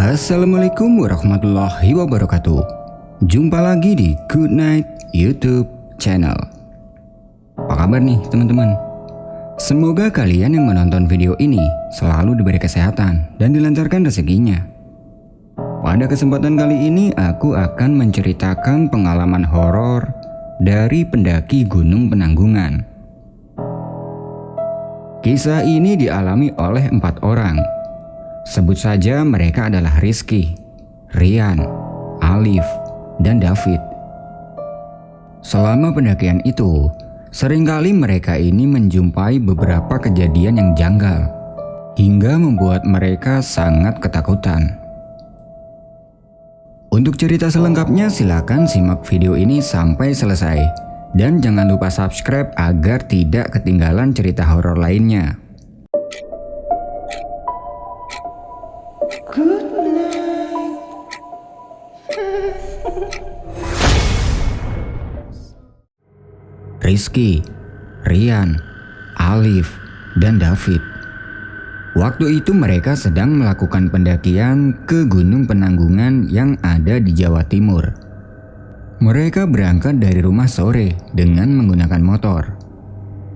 Assalamualaikum warahmatullahi wabarakatuh. Jumpa lagi di Good Night YouTube channel. Apa kabar nih teman-teman? Semoga kalian yang menonton video ini selalu diberi kesehatan dan dilancarkan rezekinya. Pada kesempatan kali ini aku akan menceritakan pengalaman horor dari pendaki Gunung Penanggungan. Kisah ini dialami oleh 4 orang. Sebut saja mereka adalah Rizky, Rian, Alif, dan David. Selama pendakian itu, seringkali mereka ini menjumpai beberapa kejadian yang janggal, hingga membuat mereka sangat ketakutan. Untuk cerita selengkapnya silakan simak video ini sampai selesai. Dan jangan lupa subscribe agar tidak ketinggalan cerita horor lainnya. Good night. Rizky, Rian, Alif, dan David. Waktu itu mereka sedang melakukan pendakian ke Gunung Penanggungan yang ada di Jawa Timur. Mereka berangkat dari rumah sore dengan menggunakan motor.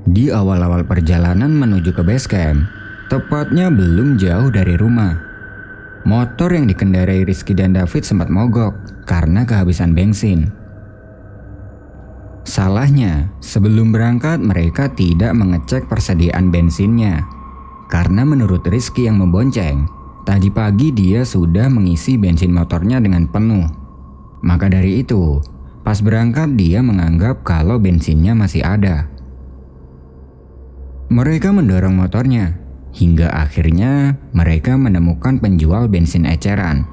Di awal-awal perjalanan menuju ke base camp, tepatnya belum jauh dari rumah, motor yang dikendarai Rizky dan David sempat mogok karena kehabisan bensin. Salahnya, sebelum berangkat mereka tidak mengecek persediaan bensinnya. Karena menurut Rizky yang membonceng, tadi pagi dia sudah mengisi bensin motornya dengan penuh. Maka dari itu, pas berangkat dia menganggap kalau bensinnya masih ada. Mereka mendorong motornya, hingga akhirnya mereka menemukan penjual bensin eceran.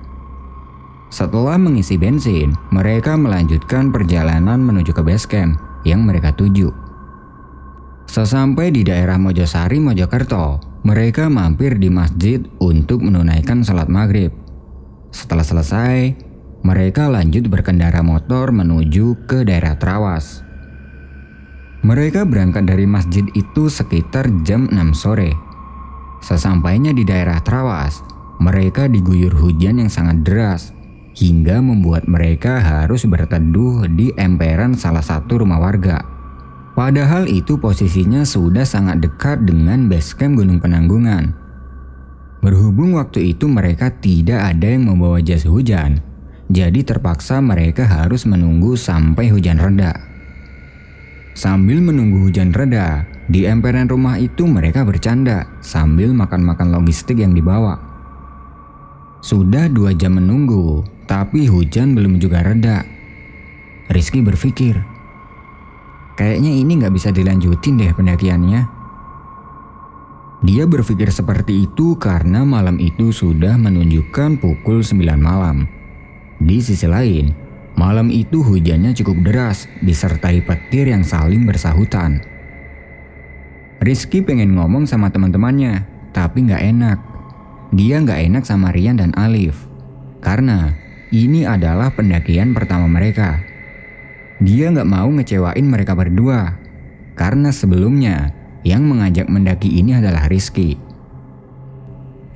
Setelah mengisi bensin, mereka melanjutkan perjalanan menuju ke base camp yang mereka tuju. Sesampai di daerah Mojosari, Mojokerto, mereka mampir di masjid untuk menunaikan salat maghrib. Setelah selesai, mereka lanjut berkendara motor menuju ke daerah Trawas. Mereka berangkat dari masjid itu sekitar jam 6 sore. Sesampainya di daerah Trawas, mereka diguyur hujan yang sangat deras hingga membuat mereka harus berteduh di emperan salah satu rumah warga. Padahal itu posisinya sudah sangat dekat dengan base camp Gunung Penanggungan. Berhubung waktu itu mereka tidak ada yang membawa jas hujan, jadi terpaksa mereka harus menunggu sampai hujan reda. Sambil menunggu hujan reda, di emperan rumah itu mereka bercanda sambil makan-makan logistik yang dibawa. Sudah 2 jam menunggu, tapi hujan belum juga reda. Rizky berpikir, kayaknya ini gak bisa dilanjutin deh pendakiannya. Dia berpikir seperti itu karena malam itu sudah menunjukkan pukul 9 malam. Di sisi lain, malam itu hujannya cukup deras disertai petir yang saling bersahutan. Rizky pengen ngomong sama teman-temannya, tapi gak enak. Dia gak enak sama Rian dan Alif, karena ini adalah pendakian pertama mereka. Dia gak mau ngecewain mereka berdua, karena sebelumnya yang mengajak mendaki ini adalah Rizky.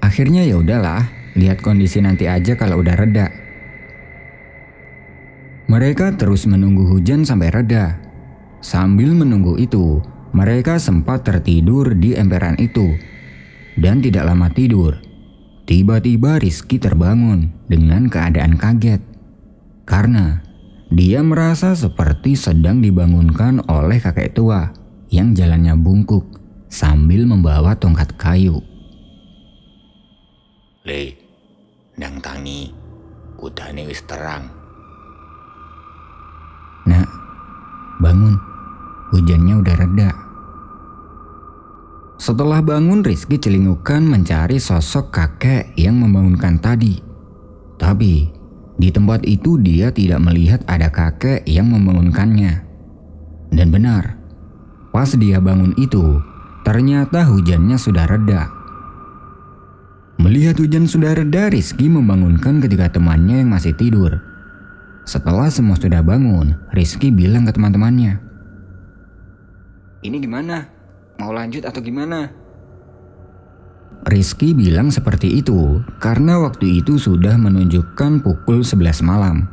Akhirnya ya udahlah, lihat kondisi nanti aja kalau udah reda. Mereka terus menunggu hujan sampai reda. Sambil menunggu itu, mereka sempat tertidur di emperan itu. Dan tidak lama tidur, tiba-tiba Rizky terbangun dengan keadaan kaget. Karena dia merasa seperti sedang dibangunkan oleh kakek tua yang jalannya bungkuk sambil membawa tongkat kayu. Le, ndang tangi, udane wis terang. Nak, bangun, hujannya udah reda. Setelah bangun, Rizky celingukan mencari sosok kakek yang membangunkan tadi. Tapi di tempat itu dia tidak melihat ada kakek yang membangunkannya. Dan benar, pas dia bangun itu, ternyata hujannya sudah reda. Melihat hujan sudah reda, Rizky membangunkan ketiga temannya yang masih tidur. Setelah semua sudah bangun, Rizky bilang ke teman-temannya, "Ini gimana? Mau lanjut atau gimana?" Rizky bilang seperti itu karena waktu itu sudah menunjukkan pukul 11 malam.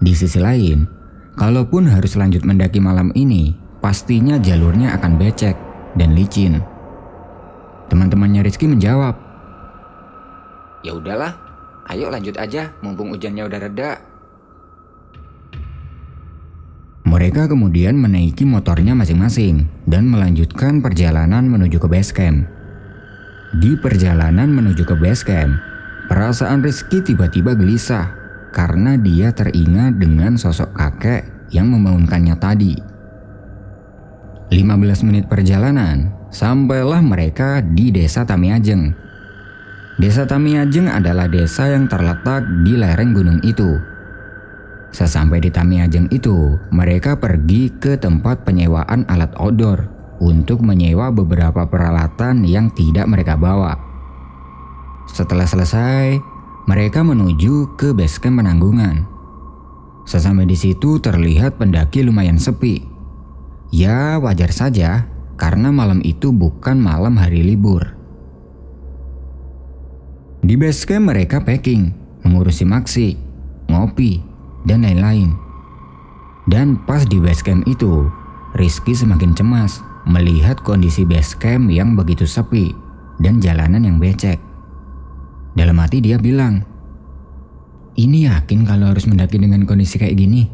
Di sisi lain, kalaupun harus lanjut mendaki malam ini, pastinya jalurnya akan becek dan licin. Teman-temannya Rizky menjawab, Ya udahlah, ayo lanjut aja mumpung hujannya udah reda. Mereka kemudian menaiki motornya masing-masing dan melanjutkan perjalanan menuju ke base camp. Di perjalanan menuju ke base camp, perasaan Rizky tiba-tiba gelisah karena dia teringat dengan sosok kakek yang membangunkannya tadi. 15 menit perjalanan, sampailah mereka di Desa Tamiajeng. Desa Tamiajeng adalah desa yang terletak di lereng gunung itu. Sesampai di Tamiajeng itu, mereka pergi ke tempat penyewaan alat outdoor untuk menyewa beberapa peralatan yang tidak mereka bawa. Setelah selesai, mereka menuju ke base camp penanggungan. Sesampai di situ terlihat pendaki lumayan sepi. Ya wajar saja karena malam itu bukan malam hari libur. Di base camp mereka packing, mengurusi maksi, ngopi, dan lain-lain. Dan pas di base camp itu, Rizky semakin cemas melihat kondisi base camp yang begitu sepi dan jalanan yang becek. Dalam hati dia bilang, ini yakin kalau harus mendaki dengan kondisi kayak gini?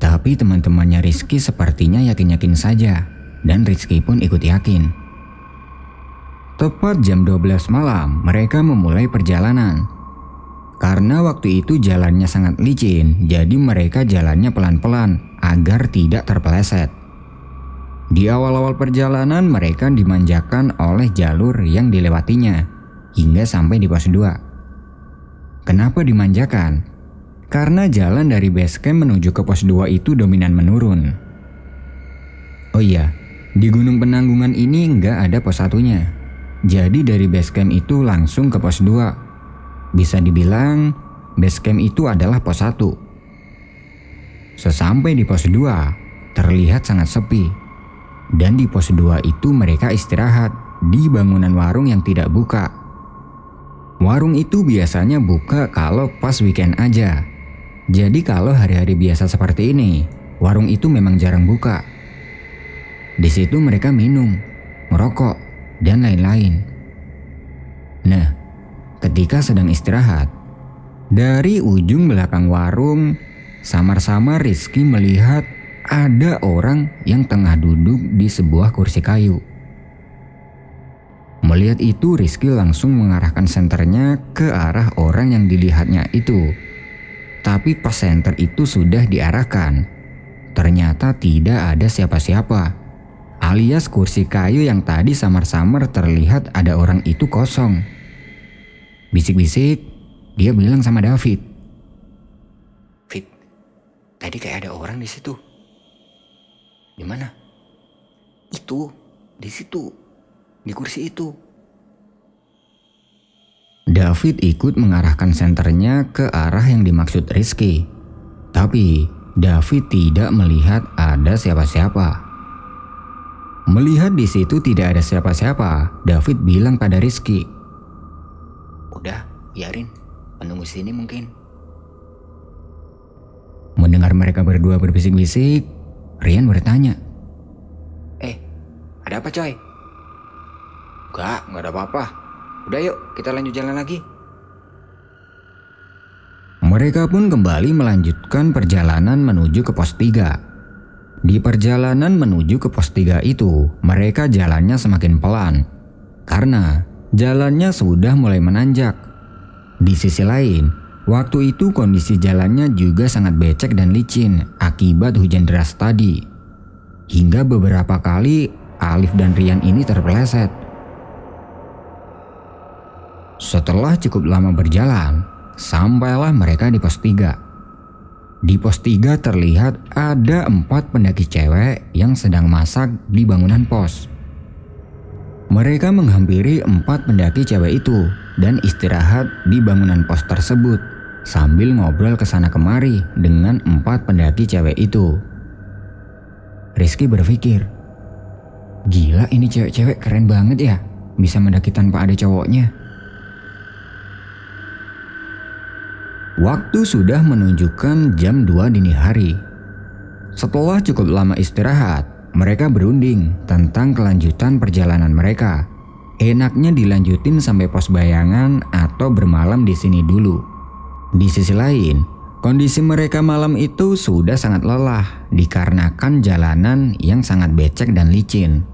Tapi teman-temannya Rizky sepertinya yakin-yakin saja, dan Rizky pun ikut yakin. Tepat jam 12 malam mereka memulai perjalanan. Karena waktu itu jalannya sangat licin, jadi mereka jalannya pelan-pelan agar tidak terpeleset. Di awal-awal perjalanan mereka dimanjakan oleh jalur yang dilewatinya hingga sampai di pos 2. Kenapa dimanjakan? Karena jalan dari base camp menuju ke pos 2 itu dominan menurun. Oh iya, di Gunung Penanggungan ini nggak ada pos 1-nya. Jadi dari base camp itu langsung ke pos 2. Bisa dibilang base camp itu adalah pos 1. Sesampai di pos 2, terlihat sangat sepi. Dan di pos 2 itu mereka istirahat di bangunan warung yang tidak buka. Warung itu biasanya buka kalau pas weekend aja. Jadi kalau hari-hari biasa seperti ini, warung itu memang jarang buka. Di situ mereka minum, merokok, dan lain-lain. Nah, ketika sedang istirahat, dari ujung belakang warung, samar-samar Rizky melihat ada orang yang tengah duduk di sebuah kursi kayu. Melihat itu, Rizky langsung mengarahkan senternya ke arah orang yang dilihatnya itu. Tapi pas senter itu sudah diarahkan, ternyata tidak ada siapa-siapa. Alias kursi kayu yang tadi samar-samar terlihat ada orang itu kosong. Bisik-bisik, dia bilang sama David, Fit, tadi kayak ada orang di situ. Di mana? Itu, di situ, di kursi itu. David ikut mengarahkan senternya ke arah yang dimaksud Rizky. Tapi David tidak melihat ada siapa-siapa. Melihat di situ tidak ada siapa-siapa, David bilang pada Rizky, Udah, biarin. Penunggu sini mungkin. Mendengar mereka berdua berbisik-bisik, Rian bertanya, Ada apa coy? Enggak ada apa-apa. Udah yuk, kita lanjut jalan lagi. Mereka pun kembali melanjutkan perjalanan menuju ke pos 3. Di perjalanan menuju ke pos 3 itu, mereka jalannya semakin pelan karena jalannya sudah mulai menanjak. Di sisi lain, waktu itu kondisi jalannya juga sangat becek dan licin akibat hujan deras tadi. Hingga beberapa kali Alif dan Rian ini terpeleset. Setelah cukup lama berjalan, sampailah mereka di pos 3. Di pos 3 terlihat ada 4 pendaki cewek yang sedang masak di bangunan pos. Mereka menghampiri 4 pendaki cewek itu dan istirahat di bangunan pos tersebut sambil ngobrol kesana kemari dengan 4 pendaki cewek itu. Rizky berpikir, gila ini cewek-cewek keren banget ya. bisa mendaki tanpa ada cowoknya. Waktu sudah menunjukkan jam 2 dini hari. Setelah cukup lama istirahat, mereka berunding tentang kelanjutan perjalanan mereka. Enaknya dilanjutin sampai pos bayangan atau bermalam di sini dulu. Di sisi lain, kondisi mereka malam itu sudah sangat lelah dikarenakan jalanan yang sangat becek dan licin.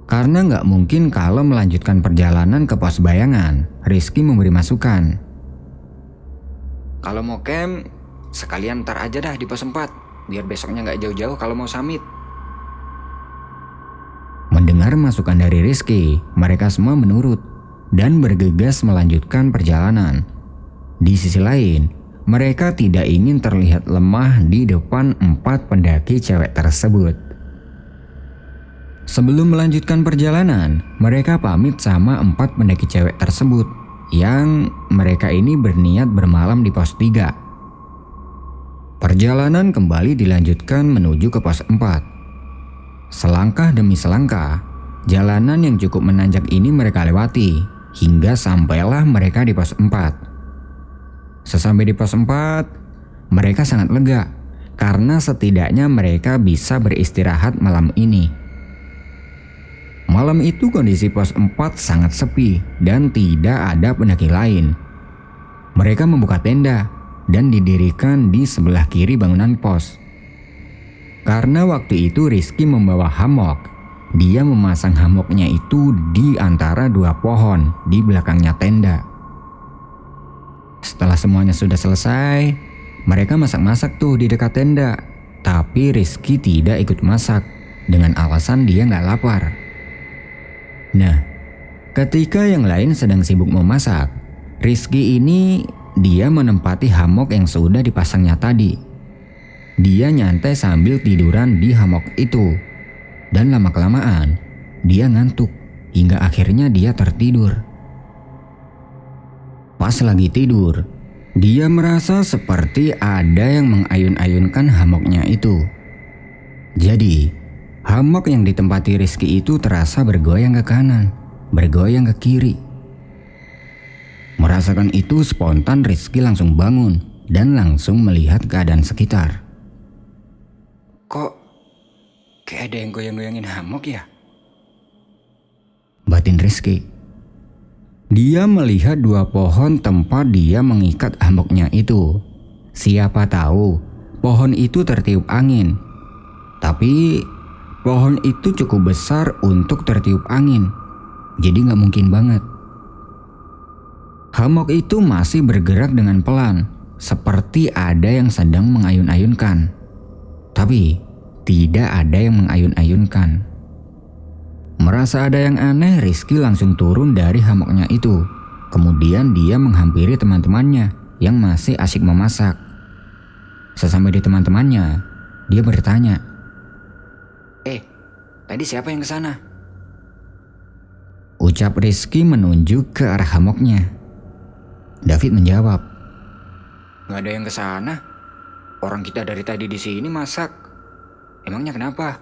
Karena nggak mungkin kalau melanjutkan perjalanan ke pos bayangan, Rizky memberi masukan. Kalau mau camp, sekalian ntar aja dah di pos 4, biar besoknya nggak jauh-jauh kalau mau summit. Mendengar masukan dari Rizky, mereka semua menurut dan bergegas melanjutkan perjalanan. Di sisi lain, mereka tidak ingin terlihat lemah di depan 4 pendaki cewek tersebut. Sebelum melanjutkan perjalanan, mereka pamit sama 4 pendaki cewek tersebut yang mereka ini berniat bermalam di pos 3. Perjalanan kembali dilanjutkan menuju ke pos 4. Selangkah demi selangkah, jalanan yang cukup menanjak ini mereka lewati hingga sampailah mereka di pos 4. Sesampai di pos 4, mereka sangat lega karena setidaknya mereka bisa beristirahat malam ini. Malam itu kondisi pos 4 sangat sepi dan tidak ada pendaki lain. Mereka membuka tenda dan didirikan di sebelah kiri bangunan pos. Karena waktu itu Rizky membawa hammock, dia memasang hammocknya itu di antara 2 pohon di belakangnya tenda. Setelah semuanya sudah selesai, mereka masak-masak tuh di dekat tenda. Tapi Rizky tidak ikut masak dengan alasan dia nggak lapar. Nah, ketika yang lain sedang sibuk memasak, Rizky ini dia menempati hammock yang sudah dipasangnya tadi. Dia nyantai sambil tiduran di hammock itu. Dan lama-kelamaan, dia ngantuk hingga akhirnya dia tertidur. Pas lagi tidur, dia merasa seperti ada yang mengayun-ayunkan hammocknya itu. Jadi, hammock yang ditempati Rizky itu terasa bergoyang ke kanan, bergoyang ke kiri. Merasakan itu spontan Rizky langsung bangun dan langsung melihat keadaan sekitar. Kok kayak ada yang goyang-goyangin hammock ya? Batin Rizky. Dia melihat 2 pohon tempat dia mengikat hammocknya itu. Siapa tahu pohon itu tertiup angin. Tapi pohon itu cukup besar untuk tertiup angin. Jadi gak mungkin banget. Hammock itu masih bergerak dengan pelan, seperti ada yang sedang mengayun-ayunkan. Tapi tidak ada yang mengayun-ayunkan. Merasa ada yang aneh, Rizky langsung turun dari hammocknya itu. Kemudian dia menghampiri teman-temannya yang masih asyik memasak. Sesampai di teman-temannya, dia bertanya, Tadi siapa yang kesana? ucap Rizky menunjuk ke arah hammocknya. David menjawab, Gak ada yang kesana. Orang kita dari tadi di sini masak. Emangnya kenapa?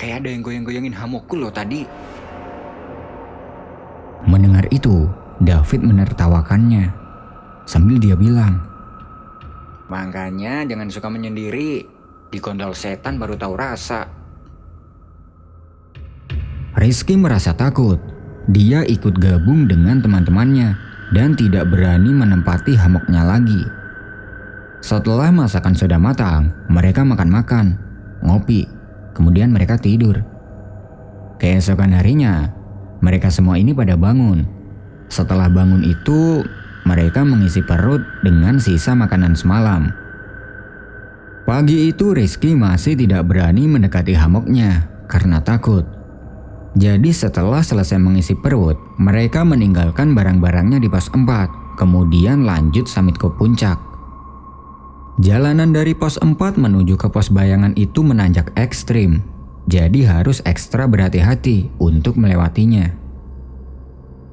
Kayak ada yang goyang-goyangin hammockku loh tadi. Mendengar itu, David menertawakannya sambil dia bilang, Makanya jangan suka menyendiri. Di gondol setan baru tahu rasa. Rizky merasa takut. Dia ikut gabung dengan teman-temannya dan tidak berani menempati hammocknya lagi. Setelah masakan sudah matang, mereka makan-makan, ngopi, kemudian mereka tidur. Keesokan harinya, mereka semua ini pada bangun. Setelah bangun itu, mereka mengisi perut dengan sisa makanan semalam. Pagi itu Rizky masih tidak berani mendekati hammocknya karena takut. Jadi setelah selesai mengisi perut, mereka meninggalkan barang-barangnya di pos 4, kemudian lanjut summit ke puncak. Jalanan dari pos 4 menuju ke pos bayangan itu menanjak ekstrim, jadi harus ekstra berhati-hati untuk melewatinya.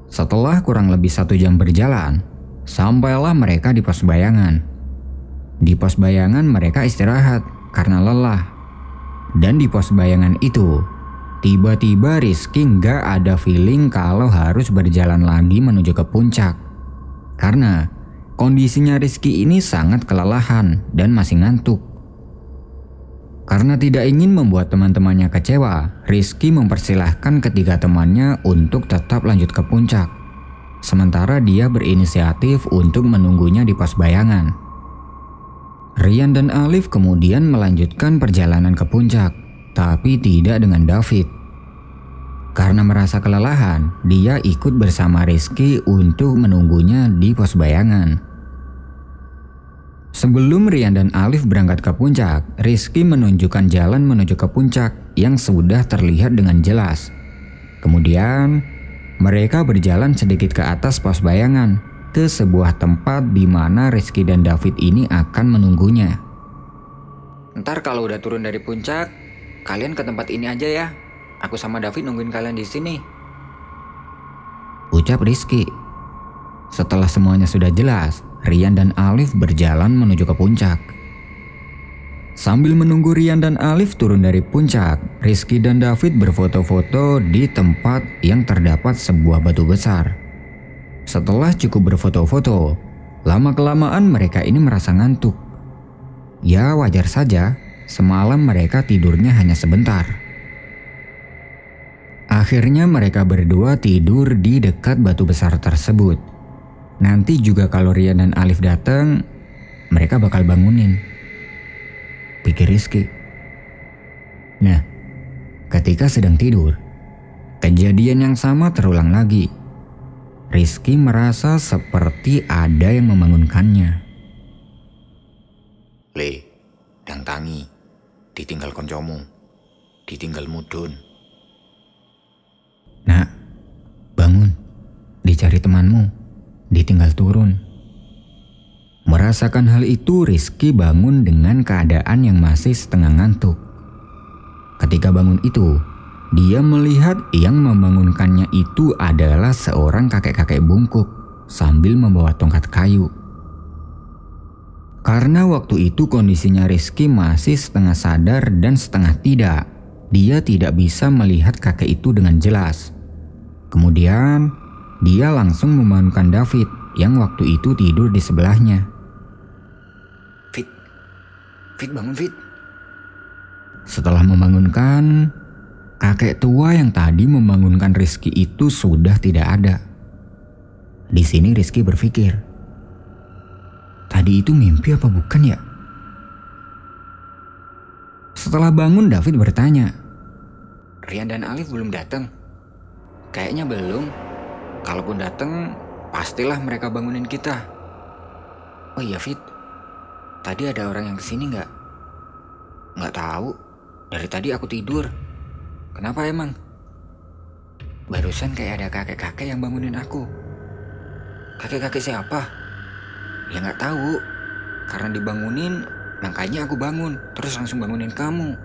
Setelah kurang lebih 1 jam berjalan, sampailah mereka di pos bayangan. Di pos bayangan mereka istirahat karena lelah. Dan di pos bayangan itu, tiba-tiba Rizky nggak ada feeling kalau harus berjalan lagi menuju ke puncak. Karena kondisinya Rizky ini sangat kelelahan dan masih ngantuk. Karena tidak ingin membuat teman-temannya kecewa, Rizky mempersilahkan ketiga temannya untuk tetap lanjut ke puncak. Sementara dia berinisiatif untuk menunggunya di pos bayangan. Rian dan Alif kemudian melanjutkan perjalanan ke puncak, tapi tidak dengan David. Karena merasa kelelahan, dia ikut bersama Rizky untuk menunggunya di pos bayangan. Sebelum Rian dan Alif berangkat ke puncak, Rizky menunjukkan jalan menuju ke puncak yang sudah terlihat dengan jelas. Kemudian, mereka berjalan sedikit ke atas pos bayangan, ke sebuah tempat di mana Rizky dan David ini akan menunggunya. Ntar kalau udah turun dari puncak, kalian ke tempat ini aja ya. Aku sama David nungguin kalian di sini. Ucap Rizky. Setelah semuanya sudah jelas, Rian dan Alif berjalan menuju ke puncak. Sambil menunggu Rian dan Alif turun dari puncak, Rizky dan David berfoto-foto di tempat yang terdapat sebuah batu besar. Setelah cukup berfoto-foto, lama-kelamaan mereka ini merasa ngantuk. Ya wajar saja, semalam mereka tidurnya hanya sebentar. Akhirnya mereka berdua tidur di dekat batu besar tersebut. Nanti juga kalau Rian dan Alif datang, mereka bakal bangunin, pikir Rizky. Nah, ketika sedang tidur, kejadian yang sama terulang lagi. Rizky merasa seperti ada yang membangunkannya. Le, dang tangi, ditinggal koncomu, ditinggal mudun. Nak, bangun, dicari temanmu, ditinggal turun. Merasakan hal itu, Rizky bangun dengan keadaan yang masih setengah ngantuk. Ketika bangun itu, dia melihat yang membangunkannya itu adalah seorang kakek-kakek bungkuk sambil membawa tongkat kayu. Karena waktu itu kondisinya Rizky masih setengah sadar dan setengah tidak, dia tidak bisa melihat kakek itu dengan jelas. Kemudian, dia langsung membangunkan David yang waktu itu tidur di sebelahnya. Fit bangun Fit. Setelah membangunkan, kakek tua yang tadi membangunkan Rizky itu sudah tidak ada. Di sini Rizky berpikir, tadi itu mimpi apa bukan ya? Setelah bangun, David bertanya, Rian dan Alif belum datang? Kayaknya belum. Kalaupun datang, pastilah mereka bangunin kita. Oh iya Fit, tadi ada orang yang kesini nggak? Nggak tahu. Dari tadi aku tidur. Kenapa emang? Barusan kayak ada kakek-kakek yang bangunin aku. Kakek-kakek siapa? Ya nggak tahu. Karena dibangunin, makanya aku bangun. Terus langsung bangunin kamu.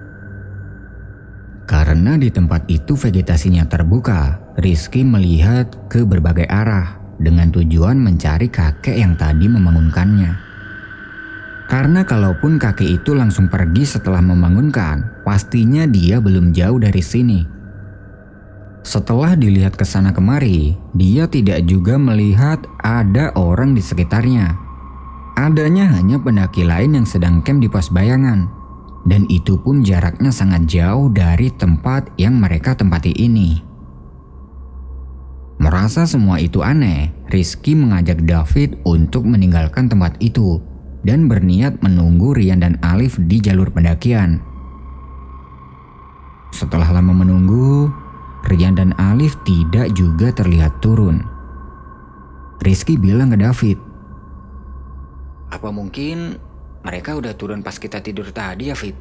Karena di tempat itu vegetasinya terbuka, Rizky melihat ke berbagai arah dengan tujuan mencari kakek yang tadi membangunkannya. Karena kalaupun kakek itu langsung pergi setelah membangunkan, pastinya dia belum jauh dari sini. Setelah dilihat ke sana kemari, dia tidak juga melihat ada orang di sekitarnya. Adanya hanya pendaki lain yang sedang camp di pos bayangan. Dan itu pun jaraknya sangat jauh dari tempat yang mereka tempati ini. Merasa semua itu aneh, Rizky mengajak David untuk meninggalkan tempat itu dan berniat menunggu Rian dan Alif di jalur pendakian. Setelah lama menunggu, Rian dan Alif tidak juga terlihat turun. Rizky bilang ke David, apa mungkin mereka udah turun pas kita tidur tadi ya Fit?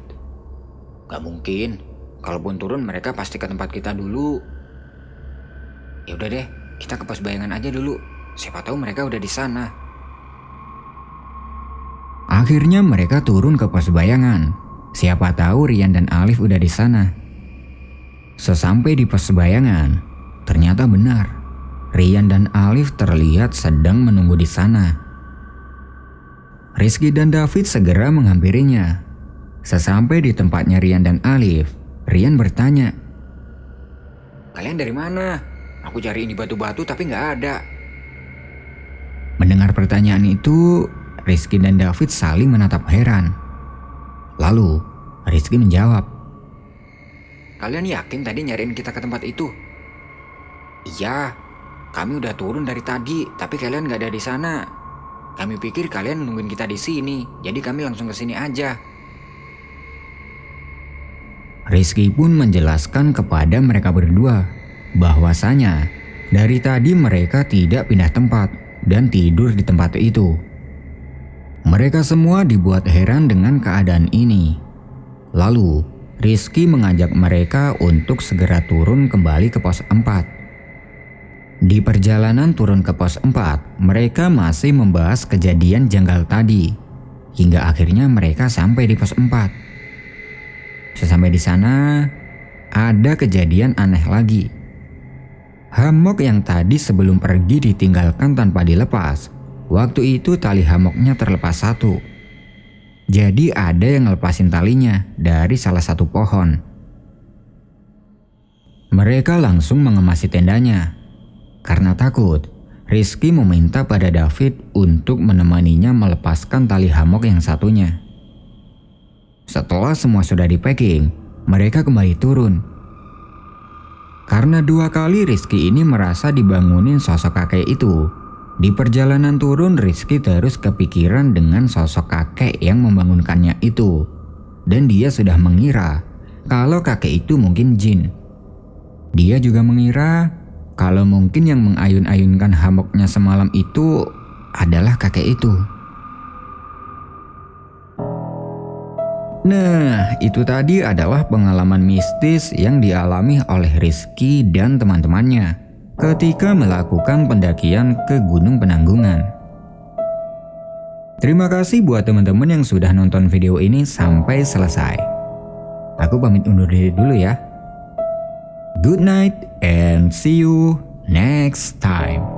Gak mungkin. Kalaupun turun mereka pasti ke tempat kita dulu. Ya udah deh, kita ke pos bayangan aja dulu. Siapa tahu mereka udah di sana. Akhirnya mereka turun ke pos bayangan. Siapa tahu Rian dan Alif udah di sana. Sesampai di pos bayangan, ternyata benar. Rian dan Alif terlihat sedang menunggu di sana. Rizky dan David segera menghampirinya. Sesampai di tempatnya Rian dan Alif, Rian bertanya, Kalian dari mana? Aku cariin di batu-batu tapi nggak ada. Mendengar pertanyaan itu, Rizky dan David saling menatap heran. Lalu, Rizky menjawab. Kalian yakin tadi nyariin kita ke tempat itu? Iya, kami udah turun dari tadi, tapi kalian nggak ada di sana. Kami pikir kalian nungguin kita di sini, jadi kami langsung ke sini aja. Rizky pun menjelaskan kepada mereka berdua bahwasanya dari tadi mereka tidak pindah tempat dan tidur di tempat itu. Mereka semua dibuat heran dengan keadaan ini. Lalu, Rizky mengajak mereka untuk segera turun kembali ke pos 4. Di perjalanan turun ke pos 4, mereka masih membahas kejadian janggal tadi, hingga akhirnya mereka sampai di pos 4. Sesampai di sana, ada kejadian aneh lagi. Hamok yang tadi sebelum pergi ditinggalkan tanpa dilepas. Waktu itu tali hamoknya terlepas satu. Jadi ada yang ngelepasin talinya dari salah satu pohon. Mereka langsung mengemasi tendanya. Karena takut, Rizky meminta pada David untuk menemaninya melepaskan tali hamok yang satunya. Setelah semua sudah di-packing, mereka kembali turun. Karena 2 kali Rizky ini merasa dibangunin sosok kakek itu, di perjalanan turun Rizky terus kepikiran dengan sosok kakek yang membangunkannya itu. Dan dia sudah mengira kalau kakek itu mungkin jin. Dia juga mengira kalau mungkin yang mengayun-ayunkan hamoknya semalam itu adalah kakek itu. Nah, itu tadi adalah pengalaman mistis yang dialami oleh Rizky dan teman-temannya ketika melakukan pendakian ke Gunung Penanggungan. Terima kasih buat teman-teman yang sudah nonton video ini sampai selesai. Aku pamit undur diri dulu ya. Good night and see you next time.